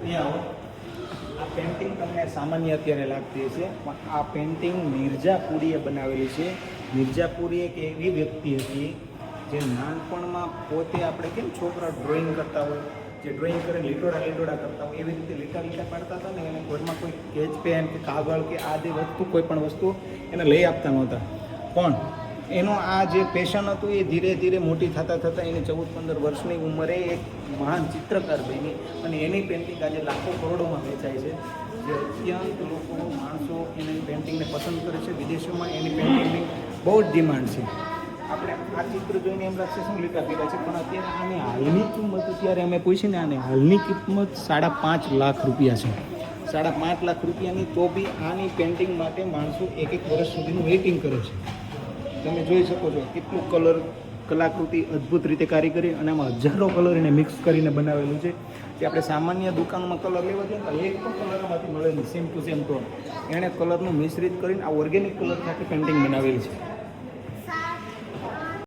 અહીંયા આવો. આ પેઇન્ટિંગ તમને સામાન્ય અત્યારે લાગતી હશે, પણ આ પેઇન્ટિંગ મિર્ઝાપુરીએ બનાવેલી છે. મિર્ઝાપુરી એક એવી વ્યક્તિ હતી જે નાનપણમાં પોતે આપણે કેમ છોકરા ડ્રોઈંગ કરતા હોય, જે ડ્રોઈંગ કરે લીટોડા કરતા હોય, એવી રીતે લીટા પાડતા હતા ને. એને ઘરમાં કોઈ સ્કેચ પેન કે કાગળ કે આ જે વસ્તુ કોઈ પણ વસ્તુ એને લઈ આપતા નહોતા. પણ એનો આ જે પેશન હતું એ ધીરે ધીરે મોટી થતાં એની 14-15 વર્ષની ઉંમરે એક મહાન ચિત્રકાર બની અને એની પેઇન્ટિંગ આજે લાખો કરોડોમાં વેચાય છે. જે અત્યંત લોકો માણસો એની પેઇન્ટિંગને પસંદ કરે છે. વિદેશોમાં એની પેઇન્ટિંગની બહુ જ ડિમાન્ડ છે. આપણે આ ચિત્ર જોઈને એમ લાગશે શું લીટા પીડા છે, પણ અત્યારે આની હાલની કિંમત અત્યારે અમે પૂછીને આને હાલની કિંમત 5.5 લાખ રૂપિયા છે. 5.5 લાખ રૂપિયાની તો બી આની પેઇન્ટિંગ માટે માણસો એક વર્ષ સુધીનું વેઇટિંગ કરે છે. તમે જોઈ શકો છો કેટલું કલાકૃતિ અદ્ભુત રીતે કારીગરી, અને આમાં હજારો કલર એને મિક્સ કરીને બનાવેલું છે. કે આપણે સામાન્ય દુકાનમાં કલર લેવા જઈએ તો એક પણ કલરમાંથી મળે નહીં, સેમ ટુ સેમ ટોન. એણે કલરનું મિશ્રિત કરીને આ ઓર્ગેનિક કલરથી આખી પેઇન્ટિંગ બનાવેલી છે.